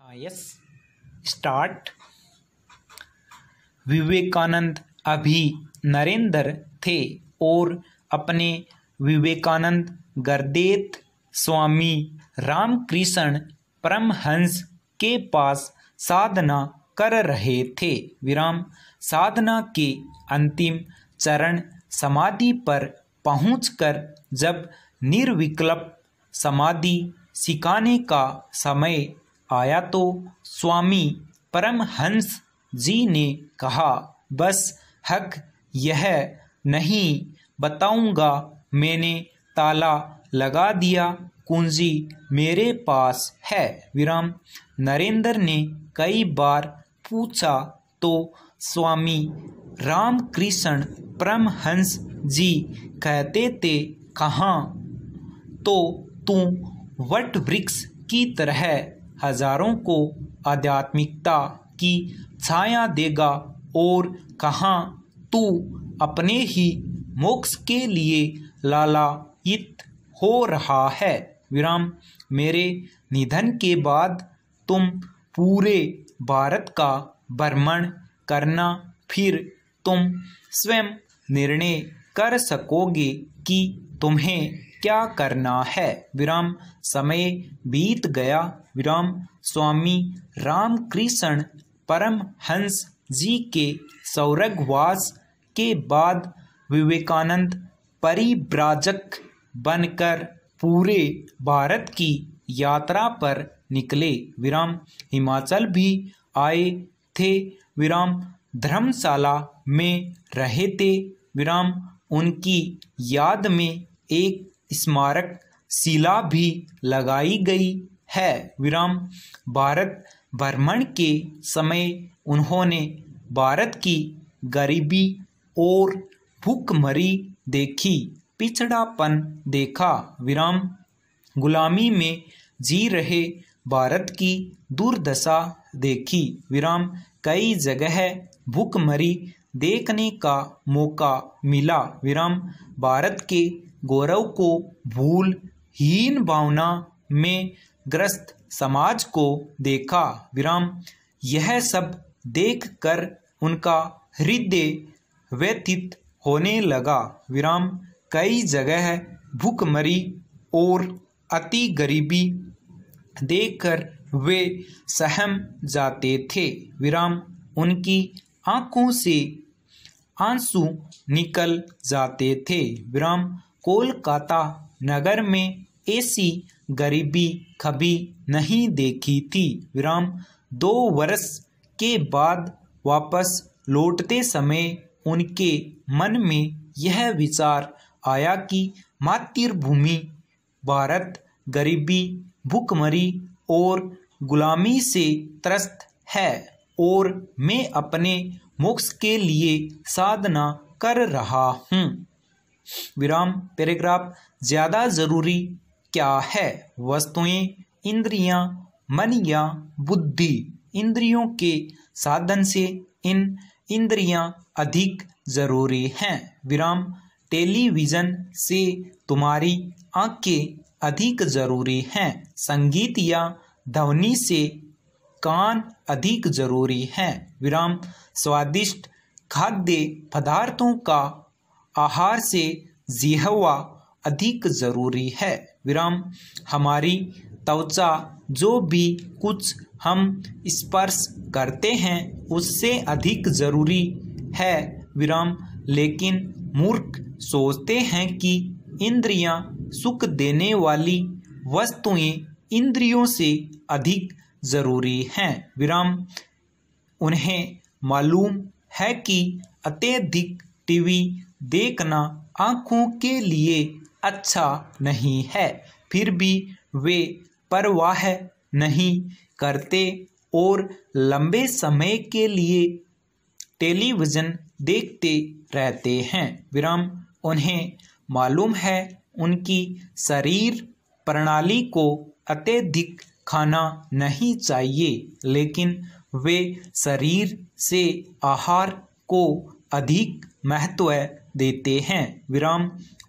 Yes start. Vivekananda अभी नरेंद्र थे और अपने विवेकानंद गुरुदेव स्वामी रामकृष्ण परमहंस के पास साधना कर रहे थे। साधना के अंतिम चरण समाधि पर पहुंचकर जब निर्विकल्प समाधि सिखाने का समय आया तो स्वामी परमहंस जी ने कहा, बस हक यह नहीं बताऊंगा, मैंने ताला लगा दिया, कुंजी मेरे पास है। नरेंद्र ने कई बार पूछा तो स्वामी रामकृष्ण परमहंस जी कहते थे, कहाँ तो तू वट वृक्ष की तरह हजारों को आध्यात्मिकता की छाया देगा और कहाँ तू अपने ही मोक्ष के लिए लालायित हो रहा है। मेरे निधन के बाद तुम पूरे भारत का भ्रमण करना, फिर तुम स्वयं निर्णय कर सकोगे कि तुम्हें क्या करना है। समय बीत गया। स्वामी रामकृष्ण परमहंस जी के स्वर्गवास के बाद विवेकानंद परिव्राजक बनकर पूरे भारत की यात्रा पर निकले। हिमाचल भी आए थे। धर्मशाला में रहे थे। उनकी याद में एक स्मारक शिला भी लगाई गई है। भारत भ्रमण के समय उन्होंने भारत की गरीबी और भूखमरी देखी, पिछड़ापन देखा। गुलामी में जी रहे भारत की दुर्दशा देखी। कई जगह भूखमरी देखने का मौका मिला। भारत के गौरव को भूल हीन भावना में ग्रस्त समाज को देखा। यह सब देखकर उनका हृदय व्यथित होने लगा। कई जगह भूखमरी और अति गरीबी देखकर वे सहम जाते थे। उनकी आंखों से आंसू निकल जाते थे। कोलकाता नगर में ऐसी गरीबी कभी नहीं देखी थी। 2 वर्ष के बाद वापस लौटते समय उनके मन में यह विचार आया कि मातृभूमि भारत गरीबी, भूखमरी और गुलामी से त्रस्त है और मैं अपने मोक्ष के लिए साधना कर रहा हूँ। पैराग्राफ ज्यादा जरूरी क्या है? वस्तुएं, इंद्रियां, मन या बुद्धि। इंद्रियों के साधन से इन इंद्रियां अधिक जरूरी हैं। टेलीविजन से तुम्हारी आंखें अधिक जरूरी हैं। संगीत या ध्वनि से कान अधिक जरूरी हैं। स्वादिष्ट खाद्य पदार्थों का आहार से जिह्वा अधिक जरूरी है। हमारी त्वचा जो भी कुछ हम स्पर्श करते हैं उससे अधिक जरूरी है। लेकिन मूर्ख सोचते हैं कि इंद्रियां सुख देने वाली वस्तुएं इंद्रियों से अधिक जरूरी हैं। उन्हें मालूम है कि अत्यधिक टीवी देखना आँखों के लिए अच्छा नहीं है, फिर भी वे परवाह नहीं करते और लंबे समय के लिए टेलीविज़न देखते रहते हैं। उन्हें मालूम है उनकी शरीर प्रणाली को अत्यधिक खाना नहीं चाहिए, लेकिन वे शरीर से आहार को अधिक महत्व देते हैं।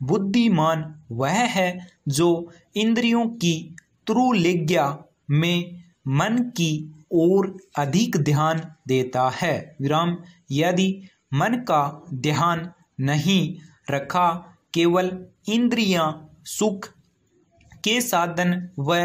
बुद्धिमान वह है जो इंद्रियों की तुरुलिज्ञा में मन की ओर अधिक ध्यान देता है। विराम यदि मन का ध्यान नहीं रखा, केवल इंद्रियां सुख के साधन व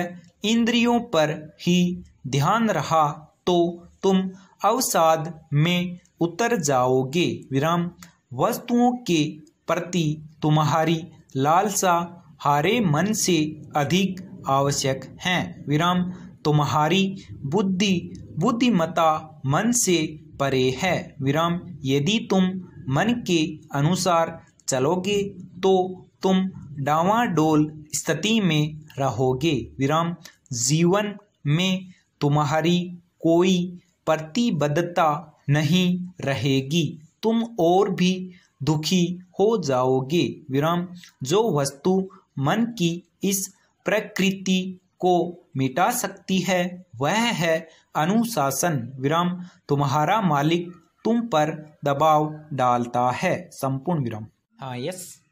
इंद्रियों पर ही ध्यान रहा तो तुम अवसाद में उतर जाओगे। विराम वस्तुओं के प्रति तुम्हारी लालसा हारे मन से अधिक आवश्यक है। विराम तुम्हारी बुद्धिमत्ता मन से परे है। विराम यदि तुम मन के अनुसार चलोगे तो तुम डावाडोल स्थिति में रहोगे। विराम जीवन में तुम्हारी कोई प्रतिबद्धता नहीं रहेगी, तुम और भी दुखी हो जाओगे। विराम जो वस्तु मन की इस प्रकृति को मिटा सकती है वह है अनुशासन। विराम तुम्हारा मालिक तुम पर दबाव डालता है। संपूर्ण विराम। हाँ, यस।